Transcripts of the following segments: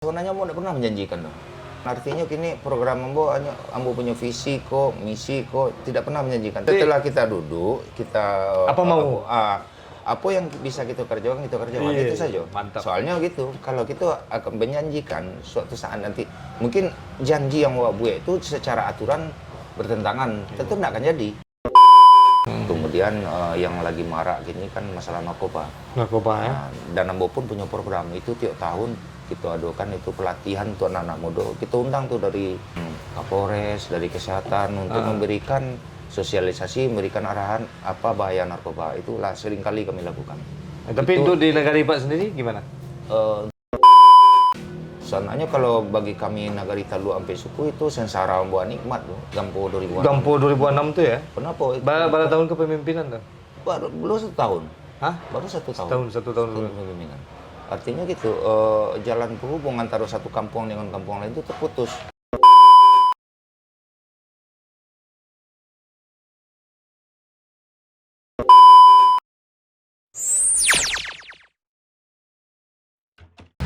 Sebenarnya Ambo tidak pernah menjanjikan dong. Artinya kini program Ambo punya visi kok, misi kok, tidak pernah menjanjikan. Setelah kita duduk, kita apa mau? apa yang bisa kita kerjakan, itu saja. Mantap. Soalnya gitu, kalau kita akan menjanjikan suatu saat nanti, mungkin janji yang Wak buat itu secara aturan bertentangan, tentu tidak akan jadi. Kemudian yang lagi marak gini kan masalah narkoba. Narkoba ya? Dan Ambo pun punya program itu tiap tahun kita adukan itu pelatihan untuk anak-anak muda. Kita undang tuh dari Kapolres, dari kesehatan untuk memberikan sosialisasi, memberikan arahan apa bahaya narkoba. Itulah seringkali kami lakukan. Tapi untuk di negara Ipak sendiri gimana? Soalnya kalau bagi kami Nagari Talu sampai suku itu sengsara membuat nikmat tuh. Gampo 2006. Gampo 2006 tuh ya? Kenapa? Berapa tahun kepemimpinan tuh? Belum 1 tahun. Hah? Baru 1 tahun. Satu tahun dulu. Kepemimpinan. Artinya gitu, jalan penghubung antara satu kampung dengan kampung lain itu terputus.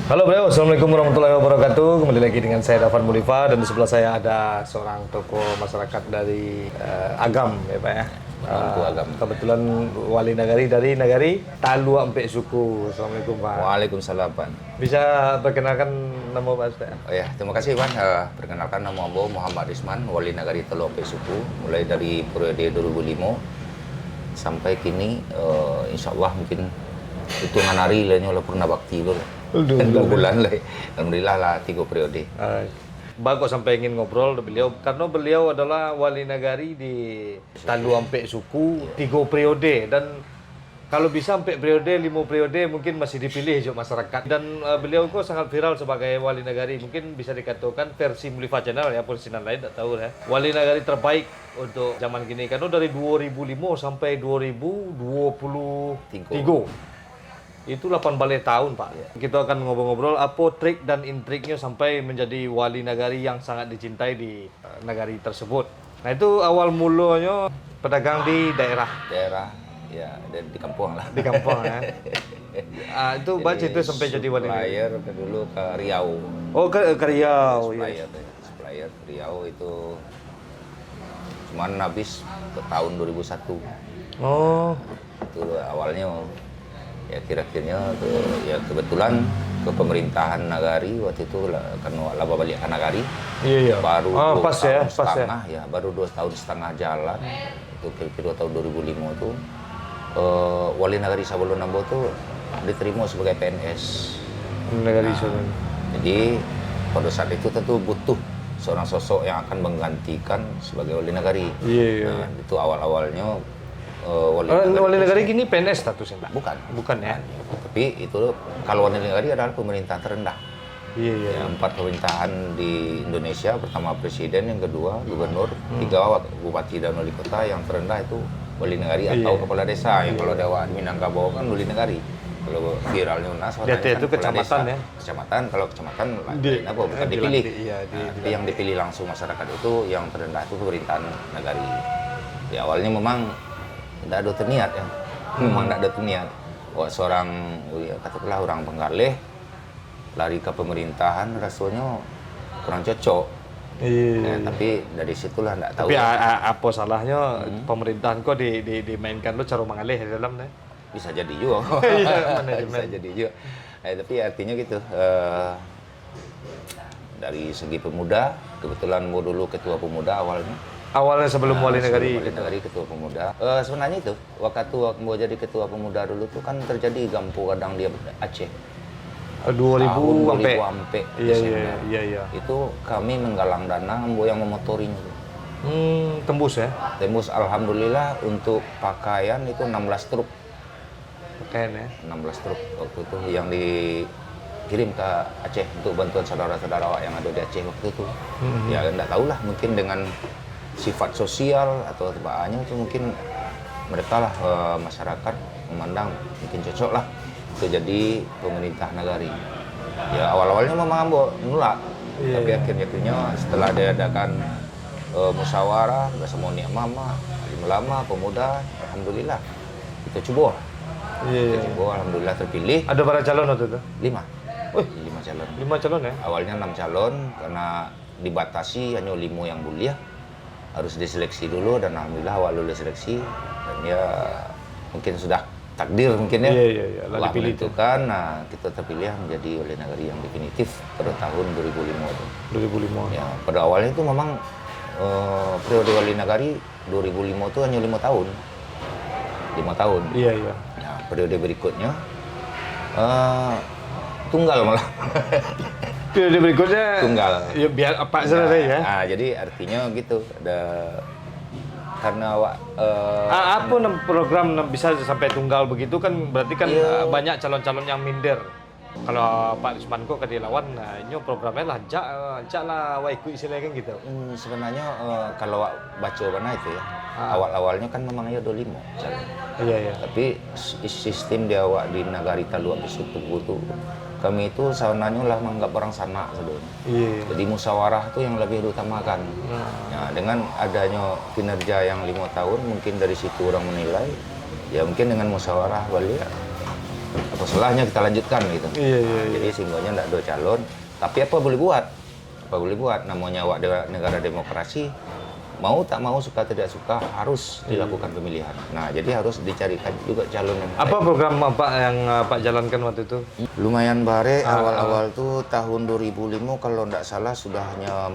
Halo bro, assalamualaikum warahmatullahi wabarakatuh. Kembali lagi dengan saya Dafan Mulifa dan di sebelah saya ada seorang tokoh masyarakat dari Agam ya Pak ya. Agam. Kebetulan wali nagari dari Nagari Talu Ampek Suku. Assalamualaikum Pak. Waalaikumsalam, Pan. Bisa perkenalkan nama Pak Ustaz? Oh ya, terima kasih Pan. Perkenalkan nama Ambo Muhammad Risman, Wali Nagari Talu Ampek Suku, mulai dari periode 2005 sampai kini, insya Allah mungkin hitungan hari lainnya udah pernah bakti dulu. 2 bulan lah, alhamdulillah lah 3 periode. Bang kok sampai ingin ngobrol dengan beliau karena beliau adalah wali nagari di Talu Ampek Suku 3 periode dan kalau bisa sampai periode 5 periode mungkin masih dipilih juga masyarakat dan beliau kok sangat viral sebagai wali nagari, mungkin bisa dikatakan versi Mulifa Channel ya, posisinan lain tak tahu ya. Wali nagari terbaik untuk zaman gini karena dari 2005 sampai 2023 itu 8 balik tahun Pak. Kita akan ngobrol-ngobrol apa trik dan intriknya sampai menjadi wali nagari yang sangat dicintai di nagari tersebut. Nah itu awal mulanya pedagang di daerah Ya, di kampung lah. Di kampung ya. Itu baca itu sampai jadi wali nagari. Supplier dulu ke Riau. Oh ke Riau. Supplier ke Riau itu cuman habis ke tahun 2001. Oh. Itu awalnya ya kira-kiranya ya kebetulan ke pemerintahan Nagari waktu itu kan laba balik ke Nagari. Iya. Baru pas ya. Baru 2 tahun setengah jalan. Itu kira-kira tahun 2005 itu Wali Nagari Sabolo Nambo itu diterima sebagai PNS. Nagari Jadi pada saat itu tentu butuh seorang sosok yang akan menggantikan sebagai Wali Nagari. Iya. Nah, itu awal-awalnya wali nagari gini PNS statusnya Pak? Bukan ya. Tapi itu kalau Wali Nagari adalah pemerintahan terendah. Iya. Ya, 4 pemerintahan di Indonesia, pertama presiden, yang kedua gubernur, 3 bupati dan wali kota, yang terendah itu Wali Nagari atau kepala desa. Yang kalau ada di Minangkabau kan Wali Nagari. Kalau viralnya UNAS, itu kecamatan ya. Kecamatan, kalau kecamatan bukan dipilih. Tapi yang dipilih langsung masyarakat itu yang terendah itu pemerintahan Nagari. Di awalnya memang tidak ada terniat ya. Memang tidak ada terniat. Wah, seorang katakanlah orang Penggaleh lari ke pemerintahan rasanya kurang cocok. Iya. Tapi dari situlah tidak tahu. Tapi apa salahnya pemerintahan kok dimainkan lo cara mengalih di dalam deh? Bisa jadi juga. Bisa jadi juga. Tapi artinya gitu. Dari segi pemuda, kebetulan mau dulu ketua pemuda awalnya sebelum wali nagari. Wali nagari ketua pemuda. Sebenarnya itu waktu mau jadi ketua pemuda dulu tuh kan terjadi Gampo kadang dia Aceh. 2000 sampai Iya. Itu kami menggalang dana yang memotorinya. Tembus ya? Tembus, alhamdulillah. Untuk pakaian itu 16 truk. Pakaian ya? 16 truk waktu itu yang dikirim ke Aceh untuk bantuan saudara-saudara yang ada di Aceh waktu itu. Ya enggak tahulah, mungkin dengan sifat sosial atau tebaannya itu mungkin mereka lah masyarakat memandang mungkin cocok lah itu jadi pemerintah Nagari. Ya awal-awalnya memang Ambo nolak, tapi akhirnya setelah diadakan musyawarah bersama Mama, lama pemuda, alhamdulillah kita coba. Kita coba, alhamdulillah terpilih. Ada para calon waktu itu? 5. 5 calon. 5 calon ya? Awalnya 6 calon karena dibatasi hanya 5 yang mulia. Harus diseleksi dulu dan alhamdulillah awal lulus seleksi dan ya mungkin sudah takdir mungkin ya. Iya. Allah menentukan, nah kita terpilih menjadi Wali Nagari yang definitif pada tahun 2005 itu. 2005. Ya, pada awalnya itu memang periode Wali Nagari 2005 itu hanya 5 tahun. 5 tahun. Iya. Nah, periode berikutnya tunggal malah. Periode berikutnya Tunggal. Ya biar apa saja ya. Nah, jadi artinya gitu. Karena Apa program bisa sampai tunggal begitu kan berarti kan Iya. banyak calon-calon yang minder. Kalau Pak Rismanko ke dilawan, nah ini programnya lancak lah, wah ikut istilahnya kan gitu. sebenarnya kalau baca mana itu ya, awal-awalnya kan memang ya 25 calon. Iya. Tapi sistem dia awak di Nagari Talua Besutu itu, kami itu saunanya lah menganggap orang sana sebenarnya. Iya. Jadi musyawarah itu yang lebih diutamakan. Nah, dengan adanya kinerja yang 5 tahun, mungkin dari situ orang menilai, ya mungkin dengan musyawarah wali ya, apa salahnya kita lanjutkan gitu. Iya. Jadi sehingga tidak ada calon, tapi apa boleh buat? Apa boleh buat? Namanya awak negara demokrasi, mau tak mau, suka tidak suka harus dilakukan pemilihan. Nah, jadi harus dicarikan juga calon yang Apa program Pak yang Pak jalankan waktu itu? lumayan bare awal-awal tuh tahun 2005 kalau tidak salah sudahnya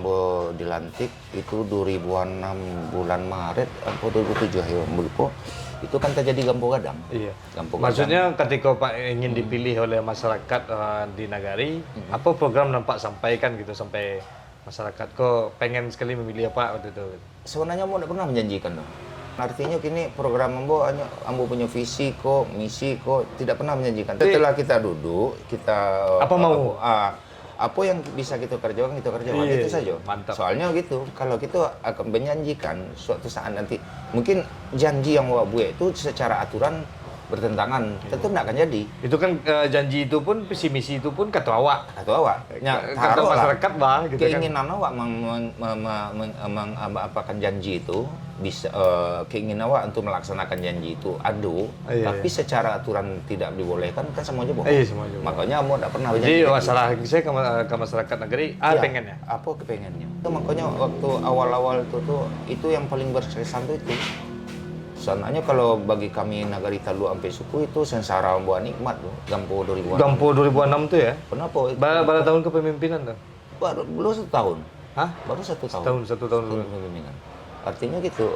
dilantik itu 2006 bulan Maret atau 2007 ya lupa. Itu kan terjadi Gampo Gadang. Iya. Gampo Maksudnya ketika Pak ingin dipilih oleh masyarakat di Nagari, apa program yang Pak sampaikan gitu sampai masyarakat kok pengen sekali memilih Pak waktu itu? sebenarnya Ambo tidak pernah menjanjikan dong. Artinya kini program Ambo punya visi kok, misi kok, tidak pernah menjanjikan. Setelah kita duduk, kita Apa mau? apa yang bisa kita kerjakan, Iya, itu saja. mantap. Soalnya gitu, kalau kita akan menjanjikan suatu saat nanti, mungkin janji yang awak buat itu secara aturan bertentangan, tentu tidak akan jadi. Itu kan janji itu pun, visi misi itu pun kata awak. Atau awak, Kata taruhlah masyarakat bah gitu kan. keinginan awak mengapakan janji itu bisa keinginan awak untuk melaksanakan janji itu Iya, tapi secara aturan tidak dibolehkan kan semuanya bohong. Iya, semuanya bohong. Makanya Ambo tidak pernah Jadi berjanji. masalah saya ke masyarakat Nagari, Iya, pengen ya. apa kepengennya itu, makanya waktu awal-awal itu yang paling berkesan itu soalnya kalau bagi kami Nagari Talua sampai suku itu sengsara buah nikmat tuh Gampo 2000-an. Gampo 2006 tuh ya. Kenapa? Berapa tahun kepemimpinan tuh? Belum 1 tahun. Hah? Baru 1 tahun. Satu tahun dulu. Pembimbingan. Artinya gitu,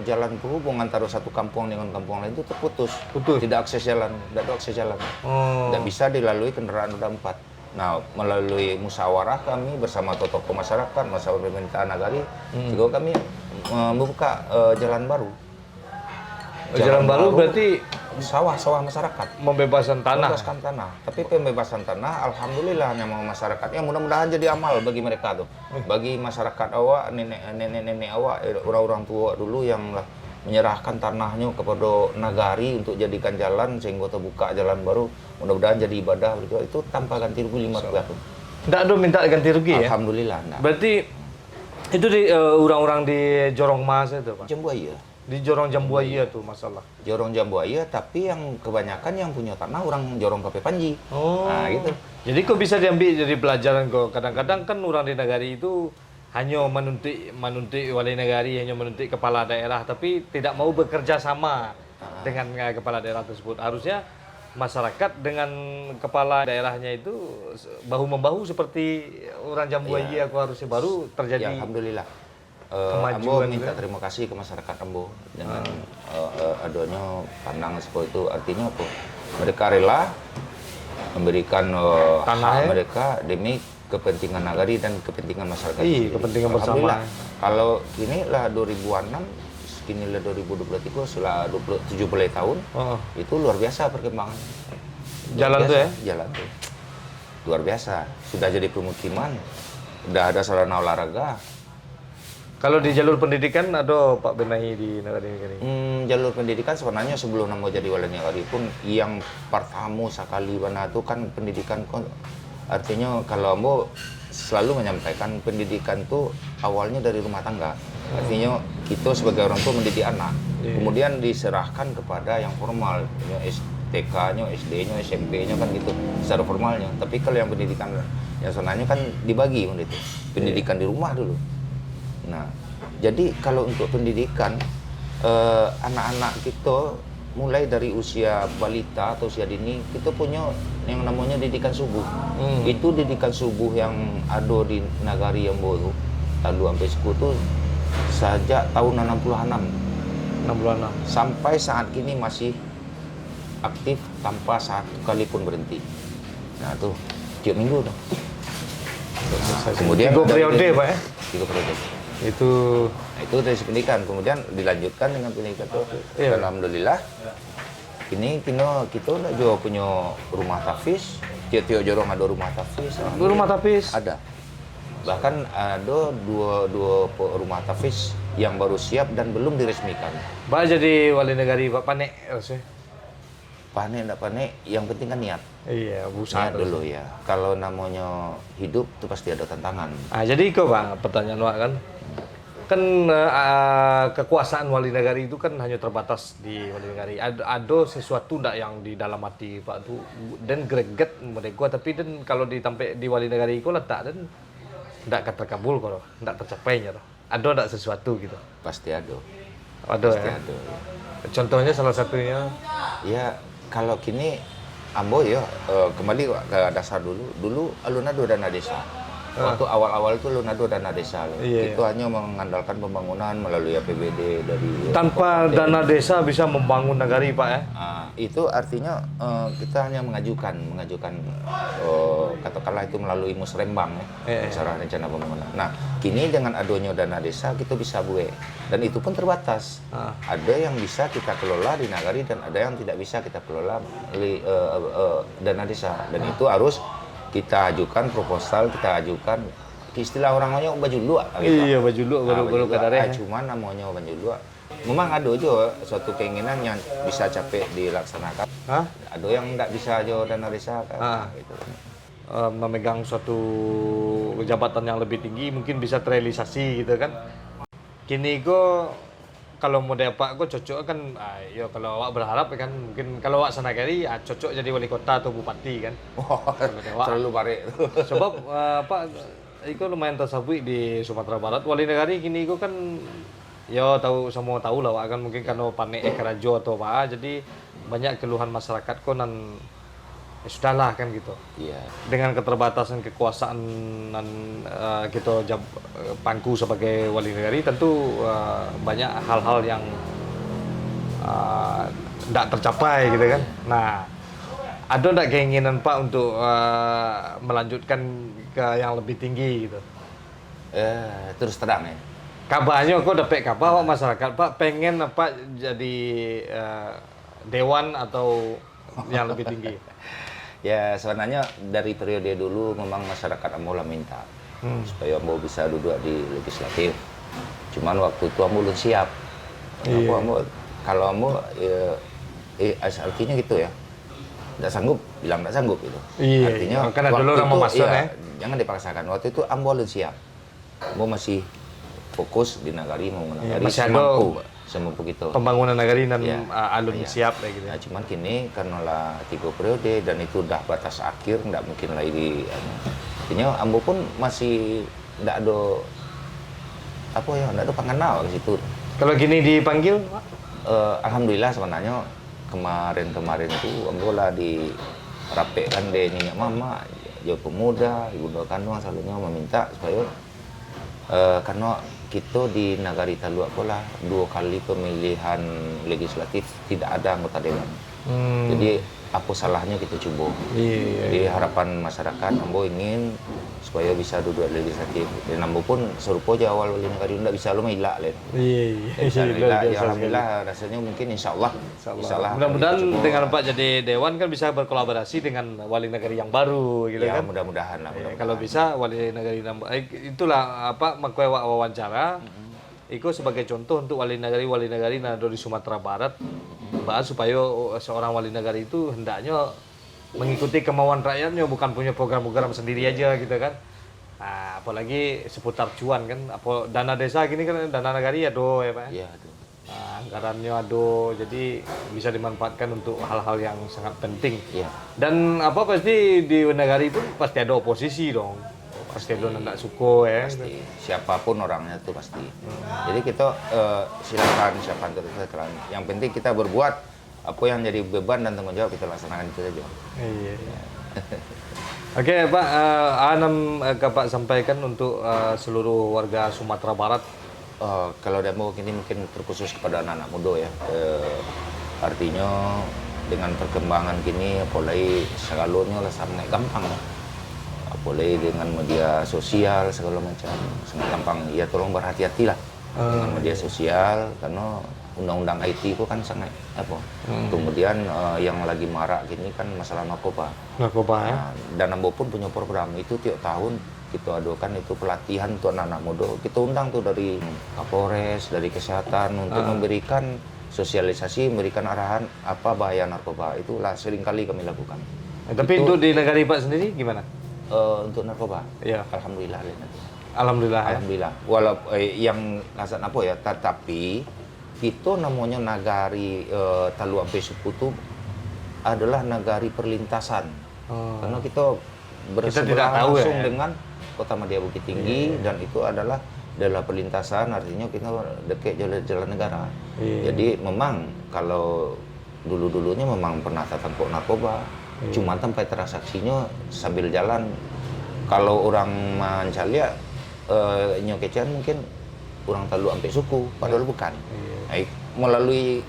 jalan penghubung antara satu kampung dengan kampung lain itu terputus. Tidak akses jalan, tidak ada akses jalan. Oh. Tidak bisa dilalui kendaraan roda 4. Nah, melalui musyawarah kami bersama tokoh masyarakat, masyarakat pemerintahan Nagari, juga kami membuka jalan baru. Jalan baru berarti sawah masyarakat. membebaskan tanah. Membebaskan tanah. Tapi pembebasan tanah, alhamdulillah yang masyarakatnya mudah-mudahan jadi amal bagi mereka tuh. Bagi masyarakat awak, nenek awak, orang-orang tua dulu yang lah menyerahkan tanahnya kepada Nagari untuk jadikan jalan sehingga terbuka jalan baru. Mudah-mudahan jadi ibadah itu tanpa ganti rugi 5 rupiah pun. Nggak ada minta ganti rugi ya? Alhamdulillah enggak. Berarti itu di orang-orang di Jorong Mas itu Pak? Jambuaya. Di Jorong Jambuaya tuh masalah. Jorong Jambuaya, tapi yang kebanyakan yang punya tanah orang Jorong Kape Panji. Oh. Nah, gitu. Jadi kok bisa diambil jadi pelajaran kok. Kadang-kadang kan orang di Nagari itu hanya menuntut wali nagari, hanya menuntut kepala daerah, tapi tidak mau bekerja sama dengan kepala daerah tersebut. Harusnya masyarakat dengan kepala daerahnya itu bahu-membahu seperti orang Jambuaya. Aku harusnya baru terjadi. Ya, alhamdulillah. Kemajuan Ambo minta juga. terima kasih ke masyarakat Ambo dengan adanya pandangan seperti itu. Artinya apa? Mereka rela memberikan hak mereka demi kepentingan Nagari dan kepentingan masyarakat. Iya, kepentingan bersama. Alhamdulillah. Kalau ini lah 2006, kini lah 2023, setelah 70 tahun, itu luar biasa perkembangan. Jalan tuh ya? Jalan tuh. Luar biasa. Sudah jadi pemukiman, udah ada sarana olahraga. Kalau di jalur pendidikan ada Pak benahi di Nagari ini. Jalur pendidikan sebenarnya sebelum Ambo jadi wali nagari pun yang pertama sekali mana itu kan pendidikan. Artinya kalau Ambo selalu menyampaikan pendidikan itu awalnya dari rumah tangga. Artinya kita sebagai orang tua mendidik anak, kemudian diserahkan kepada yang formal, SD, TK-nya, SD-nya, SMP-nya kan gitu secara formalnya. Tapi kalau yang pendidikan yang sonanya kan dibagi kan itu. Pendidikan di rumah dulu. Nah, jadi kalau untuk pendidikan anak-anak kita mulai dari usia balita atau usia dini kita punya yang namanya didikan subuh. Itu didikan subuh yang ada di Nagari yang baru Talu sampai Suku itu sejak tahun 66 sampai saat ini masih aktif tanpa satu kali pun berhenti. Nah tuh tiap minggu tuh. Kemudian 3 periode Pak ya? 3 periode. Itu dari pendidikan, kemudian dilanjutkan dengan pendidikan tuh. Iya. Alhamdulillah. Ini kita juga punya rumah tahfiz. Tiap-tiap jorong ada rumah tahfiz. Rumah tahfiz? Ada. Bahkan ada dua rumah tahfiz yang baru siap dan belum diresmikan. Pak jadi wali negari Pak panek rasanya. Panek enggak panek, yang penting kan niat. Iya, usaha Niat dulu ya. Kalau namanya hidup itu pasti ada tantangan. Jadi kok Pak, pertanyaan Pak kan kekuasaan wali negari itu kan hanya terbatas di wali negari. Ada sesuatu ndak yang di dalam hati Pak tuh dan greget mereka tapi dan kalau ditampe di wali negari itu letak dan ndak terkabul kok, ndak tercapainya. Ada ndak sesuatu gitu? Pasti ada. Ada Pasti ya. ada. Contohnya salah satunya Ya, kalau kini Ambo ya kembali ke dasar dulu. Dulu alun-alun dana desa. Waktu awal-awal itu alun-alun dana desa. Iya, itu hanya mengandalkan pembangunan melalui APBD dari tanpa dana desa bisa membangun negari Pak ya. Itu artinya kita hanya mengajukan katakanlah itu melalui musrembang ya, secara rencana pembangunan. Nah, kini dengan adanya dana desa kita bisa buat dan itu pun terbatas. Ada yang bisa kita kelola di nagari dan ada yang tidak bisa kita kelola melalui dana desa dan itu harus kita ajukan proposal, kita ajukan istilah orang namanya baju luak. Iya, baju luak baru kadare. Cuma namanya baju luak. Memang ada juga suatu keinginan yang bisa capek dilaksanakan. Ada yang nggak bisa aja dana desa kan. Gitu. Memegang suatu jabatan yang lebih tinggi mungkin bisa terrealisasi gitu kan. Kini go kalau mau dapat gue cocok kan, ya kalau awak berharap kan mungkin kalau awak sanagari cocok jadi wali kota atau bupati kan. Terlalu bare. Sebab Pak, itu lumayan tersabui di Sumatera Barat. Wali negari kini itu kan, ya semua tahu lah Wak kan mungkin karena panek kerajo atau apa, jadi banyak keluhan masyarakat kok nan ya sudahlah kan gitu. Iya. Dengan keterbatasan kekuasaan dan kita pangku sebagai wali negari tentu banyak hal-hal yang tidak tercapai gitu kan. Nah, ada tidak keinginan Pak untuk melanjutkan ke yang lebih tinggi gitu? Terus terang ya. Kabarnya kok dapat kabar Pak masyarakat Pak pengen apa jadi dewan atau yang lebih tinggi? Ya sebenarnya dari periode dulu memang masyarakat Ambo lah minta supaya Ambo bisa duduk di legislatif. Cuman waktu itu Ambo belum siap. Kalau Ambo artinya gitu ya, tidak sanggup, bilang tidak sanggup gitu. Iya, artinya karena dulu orang memasang ya. Jangan dipaksakan. Waktu itu Ambo belum siap. Ambo masih fokus di nagari mau nagari semampu gitu. Pembangunan nagari dan alun siap kayak gitu. Nah, cuman kini karena lah 3 periode dan itu udah batas akhir, nggak mungkin lagi di. Artinya Ambo pun masih nggak ada nggak ada pengenal di situ. Kalau gini dipanggil, Alhamdulillah sebenarnya kemarin itu Ambo lah dirapekkan deh nyenyak mama, jauh pemuda, ibu doa kandung selalunya meminta supaya karena kita di Nagari Talua pula 2 kali pemilihan legislatif tidak ada anggota dewan. Jadi apa salahnya kita coba. Jadi harapan masyarakat Ambo ingin supaya bisa duduk legislatif. Dan Ambo pun serupa aja awal wali negari tidak bisa lu hilak lain. Ya alhamdulillah rasanya mungkin insyaallah. Mudah-mudahan dengan Pak jadi dewan kan bisa berkolaborasi dengan wali negari yang baru gitu ya, kan. Mudah-mudahan lah. Kalau bisa wali negari itulah apa makwe wawancara. Itu sebagai contoh untuk wali negari nado di Sumatera Barat bahas supaya seorang wali negari itu hendaknya mengikuti kemauan rakyatnya, bukan punya program-program sendiri aja gitu kan. Nah, apalagi seputar cuan kan, dana desa gini kan dana negari ya do ya Pak. Iya, aduh. Anggarannya ada, jadi bisa dimanfaatkan untuk hal-hal yang sangat penting. Iya. Dan apa pasti di negari pun pasti ada oposisi dong. Pasti ada yang tidak suka ya. Pasti siapapun orangnya tuh pasti. Jadi kita silakan terus. Yang penting kita berbuat apa yang jadi beban dan tanggung jawab kita laksanakan itu saja. Iya. Oke Pak, Pak sampaikan untuk seluruh warga Sumatera Barat. Kalau demo ini mungkin terkhusus kepada anak-anak muda ya. Artinya dengan perkembangan kini apalagi segalanya lah sangat gampang. Apalagi dengan media sosial segala macam sangat gampang. Ya tolong berhati-hatilah dengan media sosial karena undang-undang IT itu kan sangat apa. Kemudian yang lagi marak gini kan masalah narkoba. Narkoba ya. Dan Ambo pun punya program itu tiap tahun kita adakan itu pelatihan untuk anak-anak muda. Kita undang tuh dari Kapolres, dari kesehatan untuk memberikan sosialisasi, memberikan arahan apa bahaya narkoba. Itulah seringkali kami lakukan. Tapi untuk di negara Pak sendiri gimana? Untuk narkoba, Iya. alhamdulillah. Alhamdulillah. Ya? Alhamdulillah. Walaupun yang kasat apa ya, tetapi kita namanya nagari Talu Ampe Suku itu adalah nagari perlintasan. Karena kita tidak berseberangan tahu langsung ya. dengan Kota Madya Bukit Tinggi dan itu adalah perlintasan, artinya kita dekat jalan negara. Jadi memang kalau dulu-dulunya memang pernah tertangkap narkoba, cuma tempat transaksinya sambil jalan. Kalau orang Mancalia nyokecian mungkin orang Talu Ampe Suku, padahal bukan. Melalui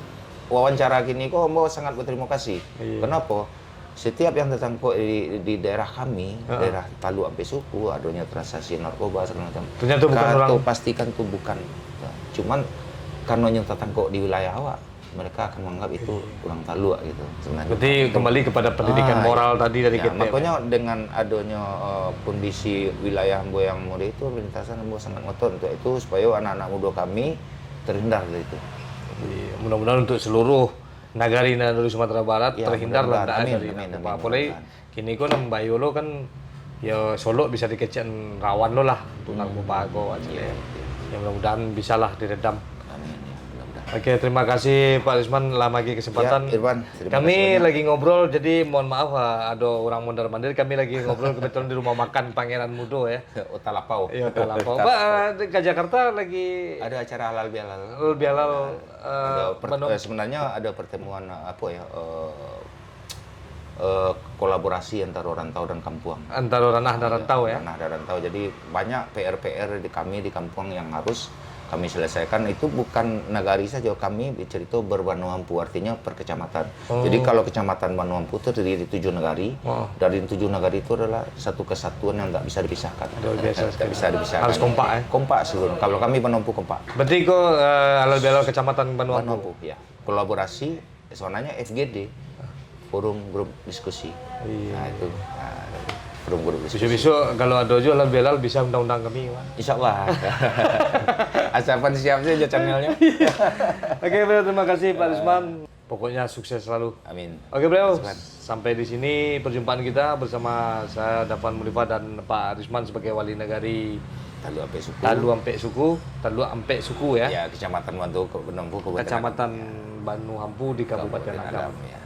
wawancara kini kok Mbak sangat berterima kasih. Kenapa? Setiap yang tertangkap di daerah kami, daerah Talu Ampe Suku, adanya transaksi narkoba segala macam. Ternyata bukan orang. Pastikan tuh bukan. Cuman karena yang tertangkap di wilayah awak, mereka akan menganggap itu orang Talu gitu sebenarnya. Berarti kembali kepada pendidikan moral tadi dari Ya, kita. makanya dengan adanya kondisi wilayah Ambo yang muda itu, lintasan Ambo sangat ngotot untuk itu supaya anak-anak muda kami terhindar dari itu. Mudah-mudahan untuk seluruh nagari dari Sumatera Barat Ya, terhindar lah mudah-mudahan. dari Amin, narkoba. amin, Apalagi mudah-mudahan. kini kan Bayolo kan ya Solo bisa dikecian rawan lo lah untuk narkoba go aja. Ya mudah-mudahan bisalah diredam. Amin ya, mudah-mudahan. Oke, terima kasih Pak Risman lah bagi kesempatan. Ya, Irwan, terima Kami kasih banyak. lagi ngobrol, jadi mohon maaf ada orang mondar mandir. Kami lagi ngobrol kebetulan di rumah makan Pangeran Mudo ya. Utalapau. Iya, Talapau. Pak ke Jakarta lagi Ada acara halal bihalal. bihalal Sebenarnya ada pertemuan apa ya? Kolaborasi antara rantau dan kampung. antara ranah dan rantau ya. Ranah dan rantau. Jadi banyak PR-PR di kami di kampung yang harus kami selesaikan. Itu bukan nagari saja, kami cerita berbanuampu, artinya per kecamatan. Jadi kalau kecamatan Banuampu itu terdiri dari 7 nagari. Dari 7 nagari itu adalah satu kesatuan yang nggak bisa dipisahkan. Luar biasa Nggak bisa dipisahkan. Harus kompak ya. Kompak seluruh. Kalau kami Banuampu kompak. Berarti kok halal bihalal kecamatan Banuampu. Banuampu, ya. Kolaborasi, soalnya FGD, forum grup diskusi. Nah itu, forum grup diskusi. Besok-besok kalau ada juga halal bihalal bisa undang-undang kami, Pak. Insya Allah. Asalkan siap saja channelnya. Oke, beliau terima kasih Pak Risman. Pokoknya sukses selalu. Amin. Oke, beliau. Sampai di sini perjumpaan kita bersama saya Dafan Mulifa dan Pak Risman sebagai wali nagari Talu Ampe Suku. Talu Ampe Suku ya. Ya, Kecamatan Banuampu, Kabupaten Kecamatan Banu Hampu di Kabupaten Agam. Ya.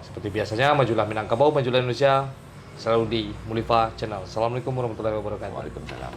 Seperti biasanya, majulah Minangkabau, majulah Indonesia, selalu di Mulifa Channel. Assalamualaikum warahmatullahi wabarakatuh. Waalaikumsalam.